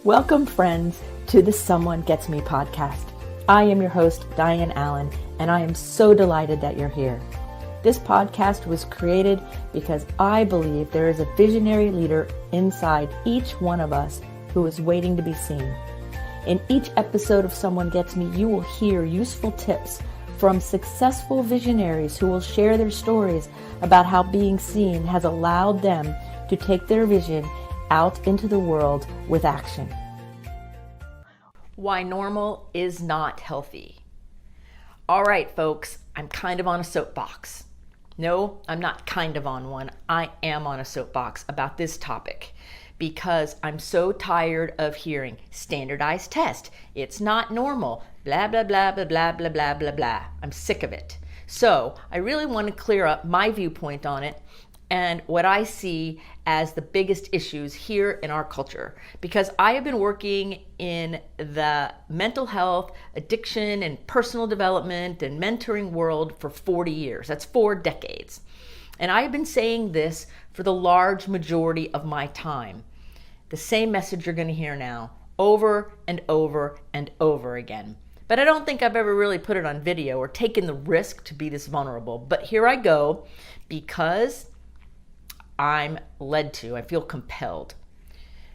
Welcome, friends, to the Someone Gets Me podcast. I am your host, Dianne Allen, and I am so delighted that you're here. This podcast was created because I believe there is a visionary leader inside each one of us who is waiting to be seen. In each episode of Someone Gets Me, you will hear useful tips from successful visionaries who will share their stories about how being seen has allowed them to take their vision out into the world with action. Why normal is not healthy. All right, folks, I'm kind of on a soapbox. No, I'm not kind of on one. I am on a soapbox about this topic because I'm so tired of hearing standardized test. It's not normal. Blah, blah, blah, blah, blah, blah, blah, blah, blah. I'm sick of it. So I really want to clear up my viewpoint on it and what I see as the biggest issues here in our culture. Because I have been working in the mental health, addiction, and personal development and mentoring world for 40 years. That's 4 decades. And I have been saying this for the large majority of my time. The same message you're going to hear now, over and over and over again. But I don't think I've ever really put it on video or taken the risk to be this vulnerable. But here I go because I'm led to. I feel compelled.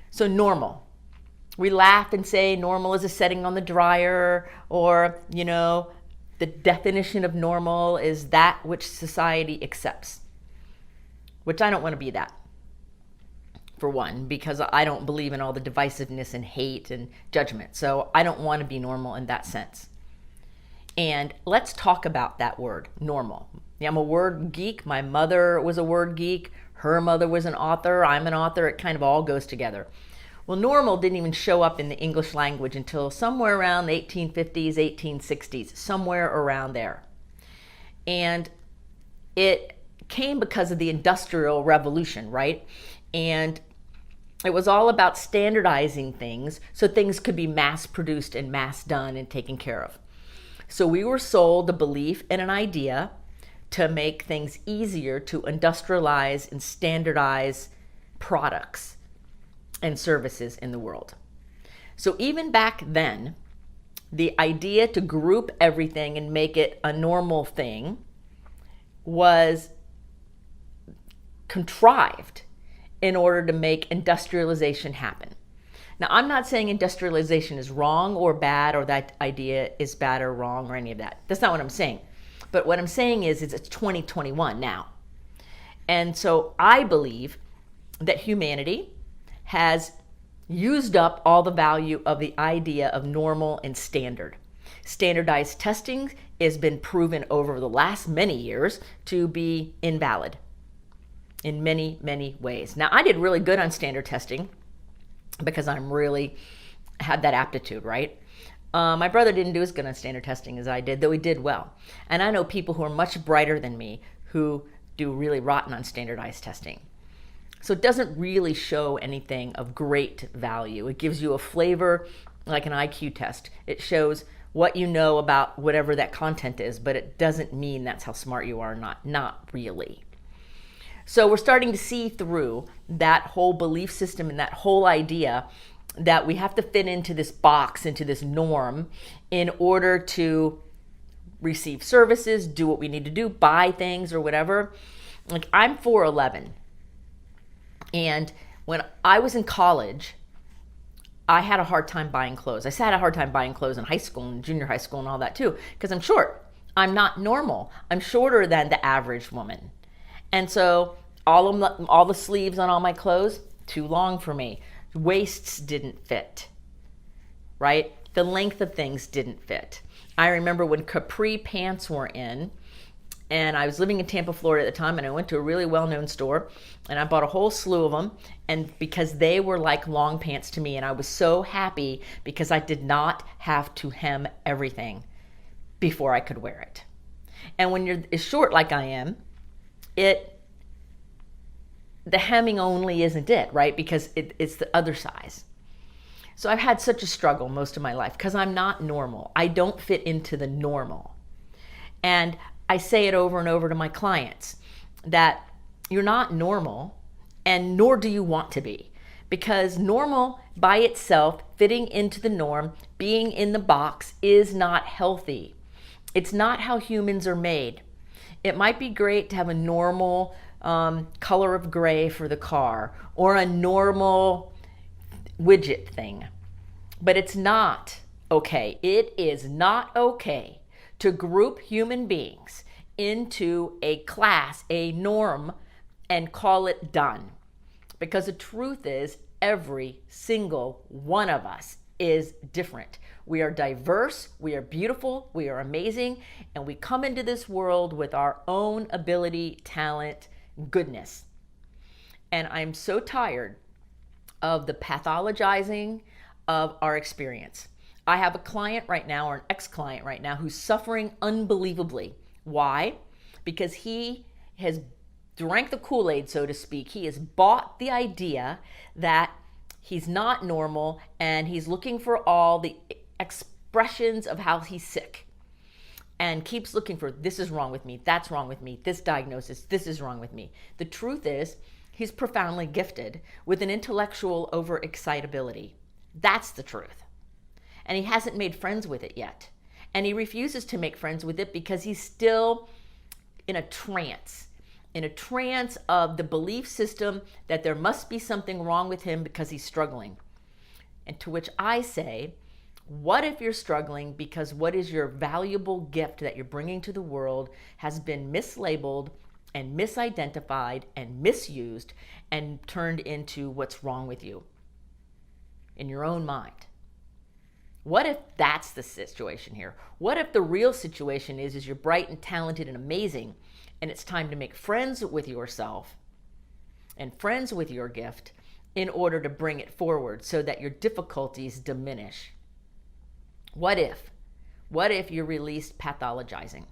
So normal. We laugh and say normal is a setting on the dryer, or, the definition of normal is that which society accepts, which I don't want to be that, for one, because I don't believe in all the divisiveness and hate and judgment. So I don't want to be normal in that sense. And let's talk about that word, normal. Yeah, I'm a word geek. My mother was a word geek. Her mother was an author. I'm an author. It kind of all goes together. Well, normal didn't even show up in the English language until somewhere around the 1850s, 1860s, somewhere around there. And it came because of the Industrial Revolution, right? And it was all about standardizing things so things could be mass produced and mass done and taken care of. So we were sold a belief and an idea to make things easier to industrialize and standardize products and services in the world. So even back then, the idea to group everything and make it a normal thing was contrived in order to make industrialization happen. Now, I'm not saying industrialization is wrong or bad, or that idea is bad or wrong or any of that. That's not what I'm saying. But what I'm saying is it's 2021 now. And so I believe that humanity has used up all the value of the idea of normal and standard. Standardized testing has been proven over the last many years to be invalid in many, many ways. Now, I did really good on standard testing because I'm really had that aptitude, right? My brother didn't do as good on standard testing as I did, though he did well. And I know people who are much brighter than me who do really rotten on standardized testing. So it doesn't really show anything of great value. It gives you a flavor like an IQ test. It shows what you know about whatever that content is, but it doesn't mean that's how smart you are or not. Not really. So we're starting to see through that whole belief system and that whole idea that we have to fit into this box, into this norm, in order to receive services, do what we need to do, buy things or whatever. Like, I'm 4'11", and when I was in college, I had a hard time buying clothes. I had a hard time buying clothes in high school and junior high school and all that too, because I'm short. I'm not normal. I'm shorter than the average woman. And so all the sleeves on all my clothes, too long for me. Waists didn't fit, right? The length of things didn't fit. I remember when capri pants were in, and I was living in Tampa, Florida at the time, and I went to a really well-known store, and I bought a whole slew of them, and because they were like long pants to me, and I was so happy because I did not have to hem everything before I could wear it. And when you're as short like I am, the hemming only isn't it, right? Because it's the other size. So I've had such a struggle most of my life because I'm not normal. I don't fit into the normal. And I say it over and over to my clients that you're not normal, and nor do you want to be. because normal by itself, fitting into the norm, being in the box, is not healthy. It's not how humans are made. It might be great to have a normal color of gray for the car or a normal widget thing, but it's not okay. It is not okay to group human beings into a class, a norm, and call it done. Because the truth is, every single one of us is different. We are diverse, we are beautiful, we are amazing, and we come into this world with our own ability, talent, goodness. And I'm so tired of the pathologizing of our experience. I have a client right now, or an ex-client right now, who's suffering unbelievably. Why? Because he has drank the Kool-Aid, so to speak. He has bought the idea that he's not normal, and he's looking for all the expressions of how he's sick, and keeps looking for, this is wrong with me, that's wrong with me, this diagnosis, this is wrong with me. The truth is, he's profoundly gifted with an intellectual overexcitability. That's the truth. And he hasn't made friends with it yet. And he refuses to make friends with it because he's still in a trance of the belief system that there must be something wrong with him because he's struggling. And to which I say, what if you're struggling because what is your valuable gift that you're bringing to the world has been mislabeled and misidentified and misused and turned into what's wrong with you in your own mind? What if that's the situation here? What if the real situation is you're bright and talented and amazing, and it's time to make friends with yourself and friends with your gift in order to bring it forward so that your difficulties diminish? What if? What if you released pathologizing?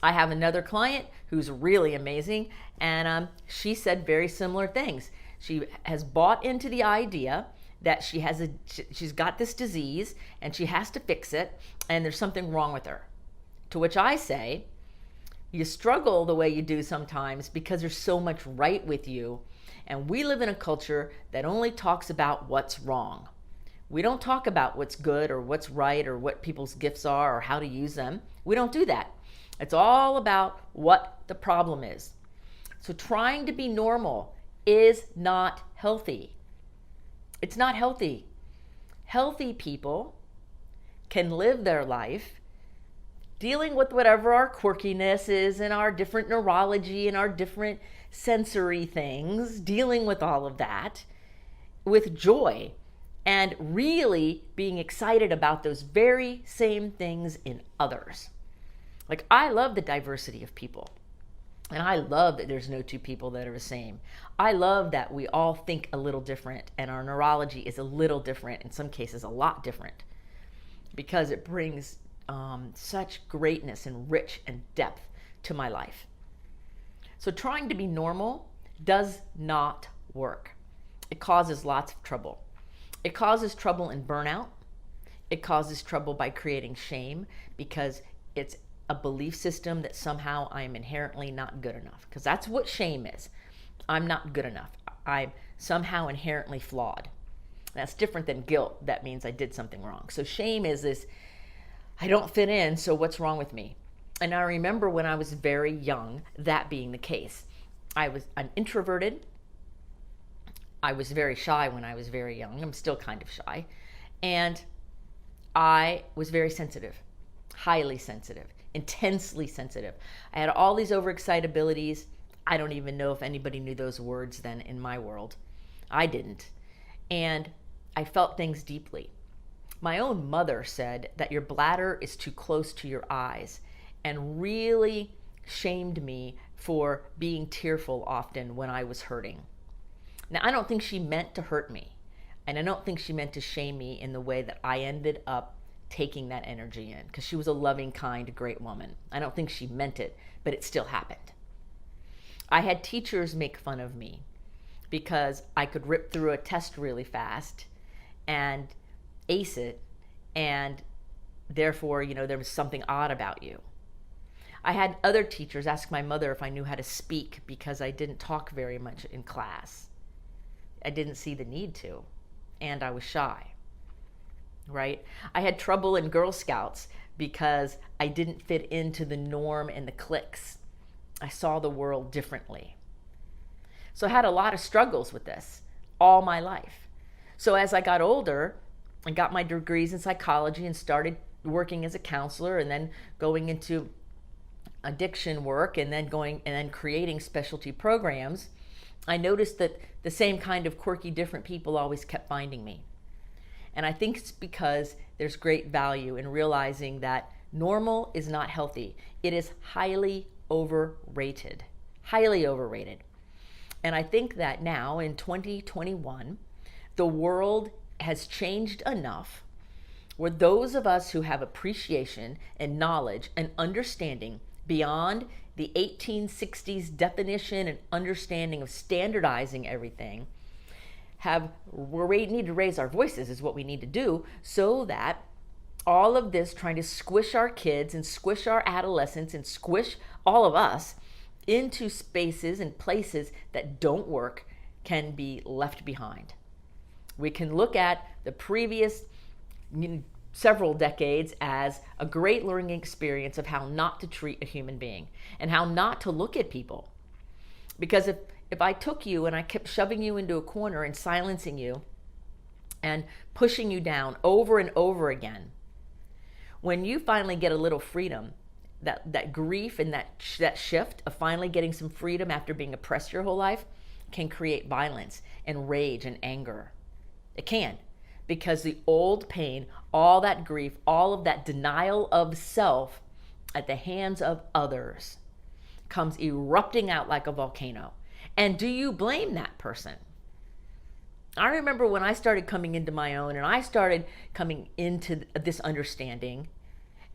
I have another client who's really amazing, and she said very similar things. She has bought into the idea that she's got this disease and she has to fix it, and there's something wrong with her. To which I say, you struggle the way you do sometimes because there's so much right with you, and we live in a culture that only talks about what's wrong. We don't talk about what's good or what's right or what people's gifts are or how to use them. We don't do that. It's all about what the problem is. So trying to be normal is not healthy. It's not healthy. Healthy people can live their life dealing with whatever our quirkiness is and our different neurology and our different sensory things, dealing with all of that with joy and really being excited about those very same things in others. Like, I love the diversity of people. And I love that there's no two people that are the same. I love that we all think a little different and our neurology is a little different, in some cases a lot different, because it brings such greatness and rich and depth to my life. So trying to be normal does not work. It causes lots of trouble. It causes trouble in burnout. It causes trouble by creating shame because it's a belief system that somehow I'm inherently not good enough, because that's what shame is. I'm not good enough. I'm somehow inherently flawed. That's different than guilt. That means I did something wrong. So shame is this, I don't fit in, so what's wrong with me? And I remember when I was very young, that being the case. I'm introverted. I was very shy when I was very young. I'm still kind of shy. And I was very sensitive, highly sensitive, intensely sensitive. I had all these overexcitabilities. I don't even know if anybody knew those words then in my world. I didn't. And I felt things deeply. My own mother said that your bladder is too close to your eyes, and really shamed me for being tearful often when I was hurting. Now, I don't think she meant to hurt me, and I don't think she meant to shame me in the way that I ended up taking that energy in, because she was a loving, kind, great woman. I don't think she meant it, but it still happened. I had teachers make fun of me because I could rip through a test really fast and ace it, and therefore, there was something odd about you. I had other teachers ask my mother if I knew how to speak because I didn't talk very much in class. I didn't see the need to, and I was shy, right? I had trouble in Girl Scouts because I didn't fit into the norm and the cliques. I saw the world differently. So I had a lot of struggles with this all my life. So as I got older and got my degrees in psychology and started working as a counselor and then going into addiction work and then creating specialty programs, I noticed that the same kind of quirky, different people always kept finding me. And I think it's because there's great value in realizing that normal is not healthy. It is highly overrated. Highly overrated. And I think that now in 2021, the world has changed enough where those of us who have appreciation and knowledge and understanding beyond the 1860s definition and understanding of standardizing everything we need to raise our voices is what we need to do, so that all of this trying to squish our kids and squish our adolescents and squish all of us into spaces and places that don't work can be left behind. We can look at the previous several decades as a great learning experience of how not to treat a human being and how not to look at people. Because if I took you and I kept shoving you into a corner and silencing you and pushing you down over and over again, when you finally get a little freedom, that grief and that shift of finally getting some freedom after being oppressed your whole life can create violence and rage and anger. It can, because the old pain, all that grief, all of that denial of self at the hands of others comes erupting out like a volcano. And do you blame that person? I remember when I started coming into my own and I started coming into this understanding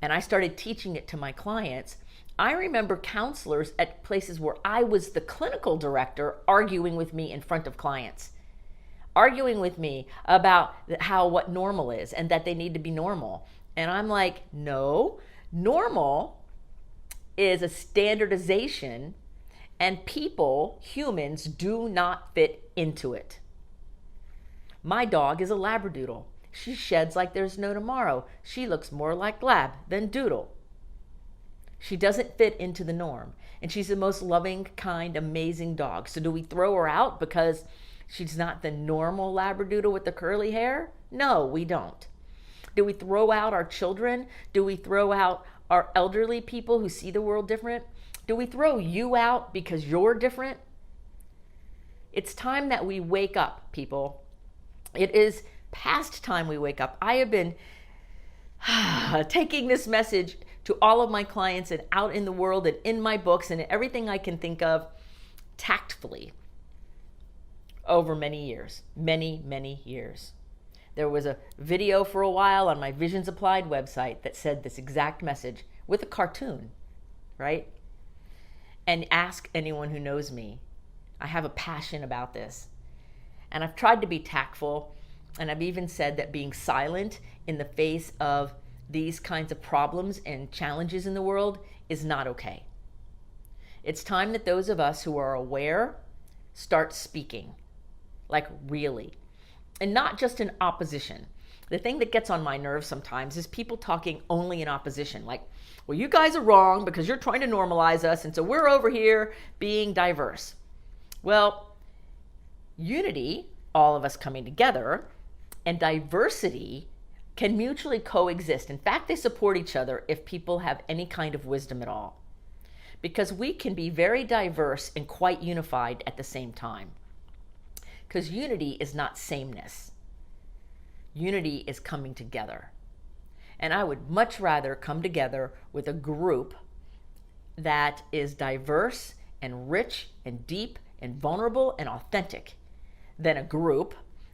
and I started teaching it to my clients, I remember counselors at places where I was the clinical director arguing with me in front of clients, arguing with me about what normal is and that they need to be normal. And I'm like, no, normal is a standardization and people, humans, do not fit into it. My dog is a Labradoodle. She sheds like there's no tomorrow. She looks more like Lab than Doodle. She doesn't fit into the norm. And she's the most loving, kind, amazing dog. So do we throw her out because she's not the normal Labradoodle with the curly hair? No, we don't. Do we throw out our children? Do we throw out our elderly people who see the world different? Do we throw you out because you're different? It's time that we wake up, people. It is past time we wake up. I have been taking this message to all of my clients and out in the world and in my books and everything I can think of tactfully over many years, many years. There was a video for a while on my Visions Applied website that said this exact message with a cartoon, right? And ask anyone who knows me. I have a passion about this. And I've tried to be tactful, and I've even said that being silent in the face of these kinds of problems and challenges in the world is not okay. It's time that those of us who are aware start speaking, like really, and not just in opposition. The thing that gets on my nerves sometimes is people talking only in opposition, like, well, you guys are wrong because you're trying to normalize us, and so we're over here being diverse. Well, unity, all of us coming together, and diversity can mutually coexist. In fact, they support each other if people have any kind of wisdom at all. Because we can be very diverse and quite unified at the same time. Because unity is not sameness. Unity is coming together. And I would much rather come together with a group that is diverse and rich and deep and vulnerable and authentic than a group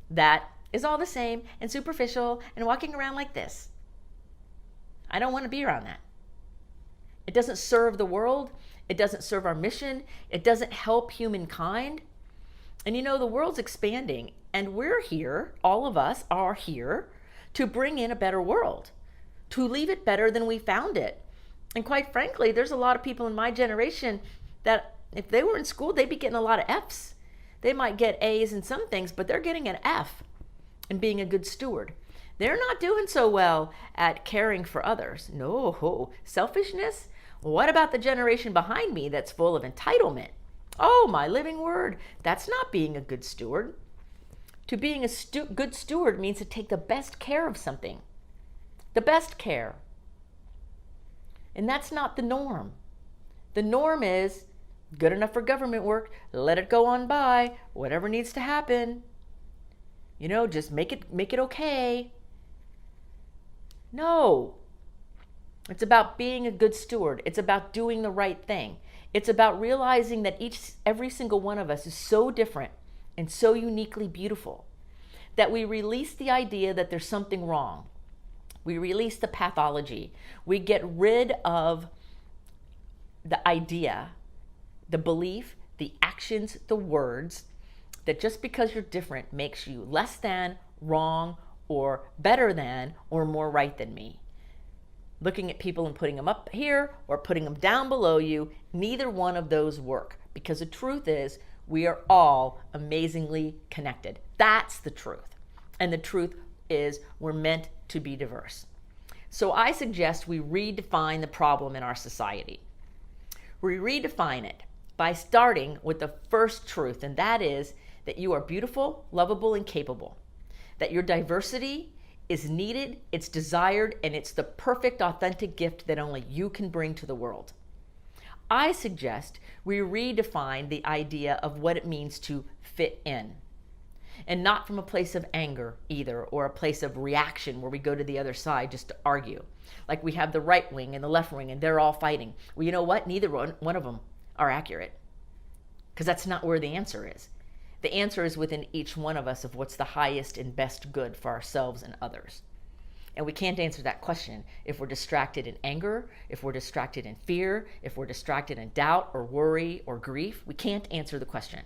that is all the same and superficial and walking around like this. I don't want to be around that. It doesn't serve the world. It doesn't serve our mission. It doesn't help humankind. And you know, the world's expanding, and we're here, all of us are here, to bring in a better world, to leave it better than we found it. And quite frankly, there's a lot of people in my generation that if they were in school, they'd be getting a lot of F's. They might get A's in some things, but they're getting an F in being a good steward. They're not doing so well at caring for others. No, selfishness? What about the generation behind me that's full of entitlement? Oh, my living word, that's not being a good steward. To being a good steward means to take the best care of something. The best care. And that's not the norm. The norm is good enough for government work, let it go on by, whatever needs to happen. Just make it okay. No. It's about being a good steward. It's about doing the right thing. It's about realizing that every single one of us is so different and so uniquely beautiful that we release the idea that there's something wrong. We release the pathology. We get rid of the idea, the belief, the actions, the words, that just because you're different makes you less than, wrong, or better than, or more right than me. Looking at people and putting them up here or putting them down below you, neither one of those work, because the truth is we are all amazingly connected. That's the truth. And the truth is we're meant to be diverse. So I suggest we redefine the problem in our society. We redefine it by starting with the first truth, and that is that you are beautiful, lovable, and capable. That your diversity is needed, it's desired, and it's the perfect, authentic gift that only you can bring to the world. I suggest we redefine the idea of what it means to fit in. And not from a place of anger either, or a place of reaction where we go to the other side just to argue. Like we have the right wing and the left wing and they're all fighting. Well, you know what? Neither one of them are accurate. Because that's not where the answer is. The answer is within each one of us of what's the highest and best good for ourselves and others. And we can't answer that question if we're distracted in anger, if we're distracted in fear, if we're distracted in doubt or worry or grief. We can't answer the question.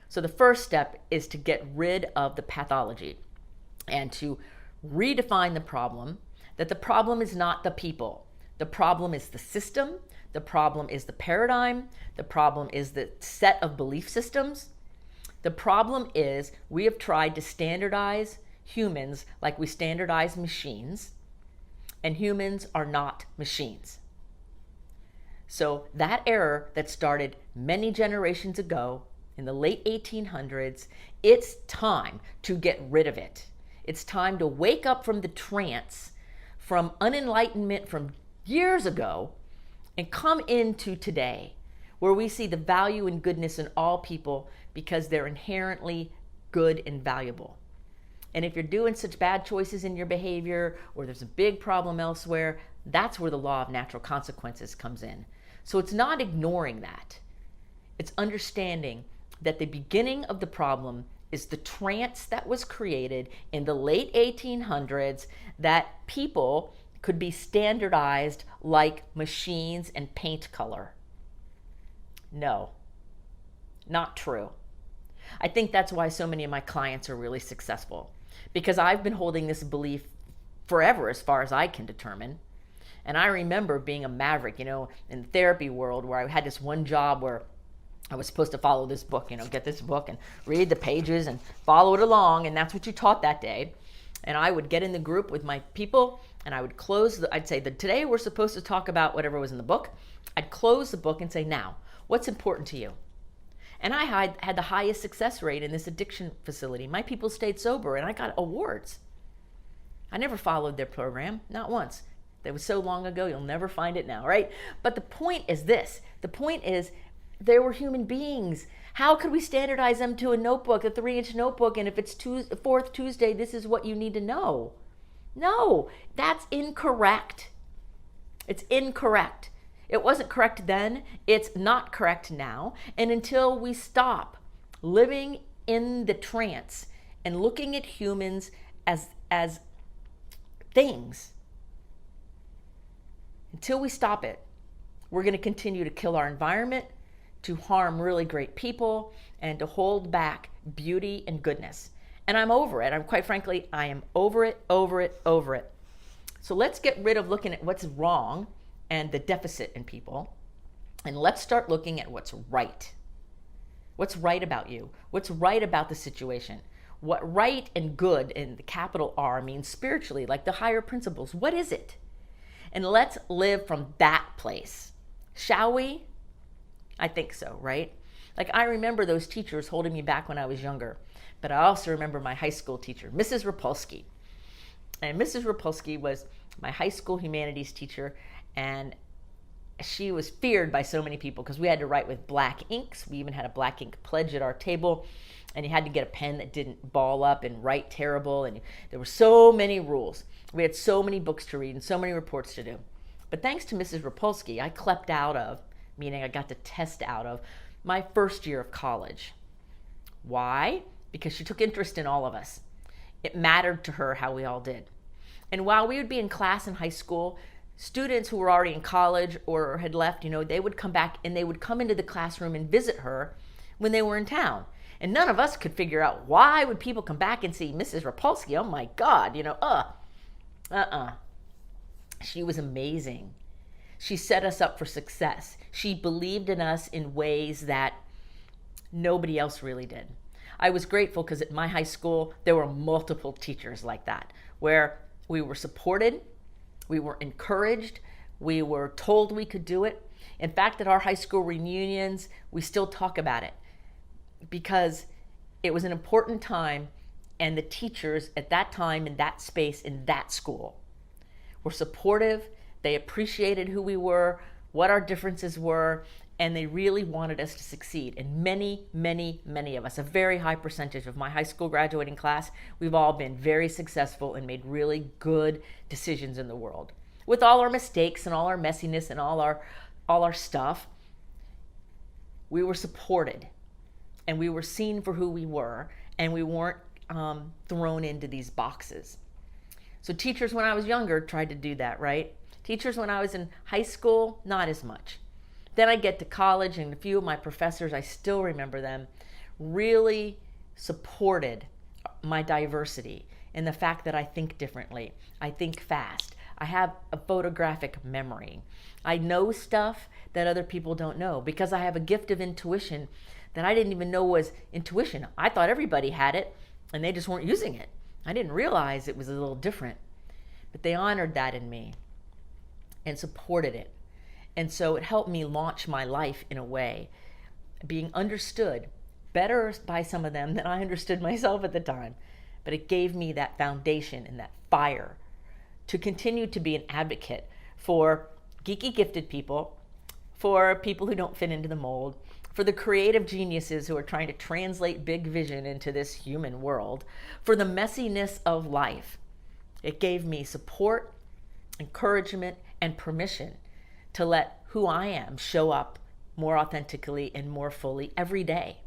So the first step is to get rid of the pathology and to redefine the problem, that the problem is not the people. The problem is the system. The problem is the paradigm. The problem is the set of belief systems. The problem is we have tried to standardize humans like we standardize machines, and humans are not machines. So that error that started many generations ago in the late 1800s, it's time to get rid of it. It's time to wake up from the trance, from unenlightenment from years ago, and come into today, where we see the value and goodness in all people because they're inherently good and valuable. And if you're doing such bad choices in your behavior, or there's a big problem elsewhere, that's where the law of natural consequences comes in. So it's not ignoring that. It's understanding that the beginning of the problem is the trance that was created in the late 1800s that people could be standardized like machines and paint color. No, not true. I think that's why so many of my clients are really successful, because I've been holding this belief forever as far as I can determine. And I remember being a maverick, in the therapy world, where I had this one job where I was supposed to follow this book, get this book and read the pages and follow it along. And that's what you taught that day. And I would get in the group with my people and I would I'd say that today we're supposed to talk about whatever was in the book. I'd close the book and say, now, what's important to you? And I had the highest success rate in this addiction facility. My people stayed sober and I got awards. I never followed their program, not once. That was so long ago, you'll never find it now, right? But the point is this. The point is they were human beings. How could we standardize them to a notebook, a 3-inch notebook, and if it's fourth Tuesday, this is what you need to know? No, that's incorrect. It's incorrect. It wasn't correct then. It's not correct now. And until we stop living in the trance and looking at humans as things, until we stop it, we're going to continue to kill our environment, to harm really great people, and to hold back beauty and goodness. And I'm over it. I am over it. So let's get rid of looking at what's wrong and the deficit in people, and let's start looking at what's right. What's right about you? What's right about the situation? What right and good in the capital R means spiritually, like the higher principles. What is it? And let's live from that place. Shall we? I think so, right? Like I remember those teachers holding me back when I was younger, but I also remember my high school teacher, Mrs. Rapolsky. And Mrs. Rapolsky was my high school humanities teacher, and she was feared by so many people because we had to write with black inks. We even had a black ink pledge at our table, and you had to get a pen that didn't ball up and write terrible. And there were so many rules. We had so many books to read and so many reports to do. But thanks to Mrs. Rapolsky, I clept out of, meaning I got to test out of, my first year of college. Why? Because she took interest in all of us. It mattered to her how we all did. And while we would be in class in high school, students who were already in college or had left, they would come back and they would come into the classroom and visit her when they were in town. And none of us could figure out why would people come back and see Mrs. Rapolsky. Oh my God, She was amazing. She set us up for success. She believed in us in ways that nobody else really did. I was grateful because at my high school, there were multiple teachers like that, where we were supported, we were encouraged, we were told we could do it. In fact, at our high school reunions, we still talk about it because it was an important time, and the teachers at that time in that space in that school were supportive. They appreciated who we were, what our differences were, and they really wanted us to succeed. And many, many, many of us, a very high percentage of my high school graduating class, we've all been very successful and made really good decisions in the world. With all our mistakes and all our messiness and all our stuff, we were supported and we were seen for who we were, and we weren't thrown into these boxes. So teachers when I was younger tried to do that, right? Teachers when I was in high school, not as much. Then I get to college, and a few of my professors, I still remember them, really supported my diversity and the fact that I think differently. I think fast. I have a photographic memory. I know stuff that other people don't know because I have a gift of intuition that I didn't even know was intuition. I thought everybody had it, and they just weren't using it. I didn't realize it was a little different. But they honored that in me and supported it. And so it helped me launch my life in a way, being understood better by some of them than I understood myself at the time. But it gave me that foundation and that fire to continue to be an advocate for geeky gifted people, for people who don't fit into the mold, for the creative geniuses who are trying to translate big vision into this human world, for the messiness of life. It gave me support, encouragement, and permission to let who I am show up more authentically and more fully every day.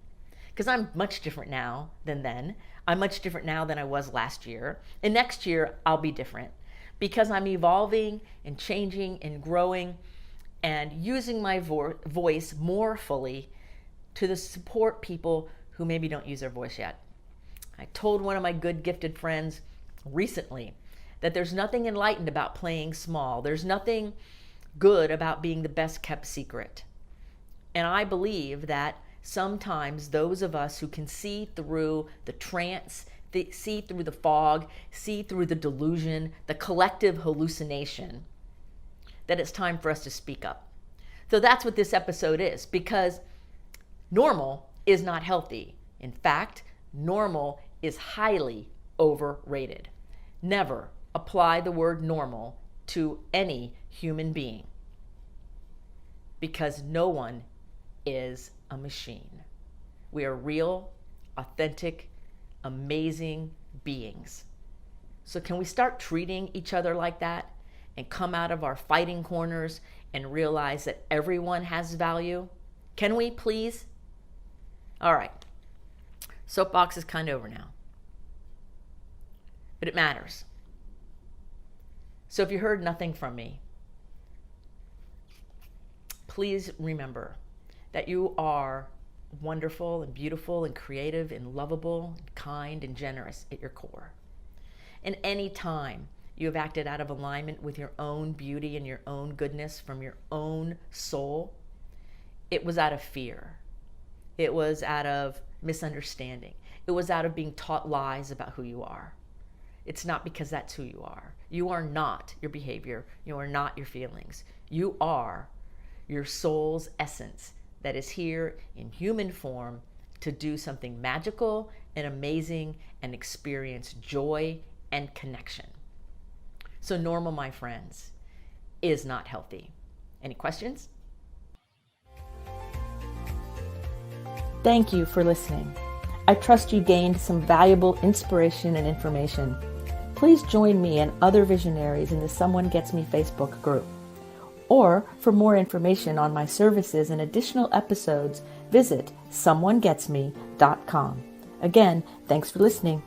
Because I'm much different now than then. I'm much different now than I was last year. And next year, I'll be different. Because I'm evolving and changing and growing and using my voice more fully to support people who maybe don't use their voice yet. I told one of my good gifted friends recently that there's nothing enlightened about playing small. There's nothing good about being the best kept secret. And I believe that sometimes those of us who can see through the trance, see through the fog, see through the delusion, the collective hallucination, that it's time for us to speak up. So that's what this episode is, because normal is not healthy. In fact, normal is highly overrated. Never apply the word normal to any human being, because no one is a machine. We are real, authentic, amazing beings. So can we start treating each other like that and come out of our fighting corners and realize that everyone has value? Can we, please? All right. Soapbox is kind of over now. But it matters. So if you heard nothing from me, please remember that you are wonderful and beautiful and creative and lovable and kind and generous at your core. And any time you have acted out of alignment with your own beauty and your own goodness from your own soul, it was out of fear. It was out of misunderstanding. It was out of being taught lies about who you are. It's not because that's who you are. You are not your behavior. You are not your feelings. You are your soul's essence that is here in human form to do something magical and amazing and experience joy and connection. So normal, my friends, is not healthy. Any questions? Thank you for listening. I trust you gained some valuable inspiration and information. Please join me and other visionaries in the Someone Gets Me Facebook group. Or for more information on my services and additional episode's, visit someonegetsme.com. Again, thanks for listening.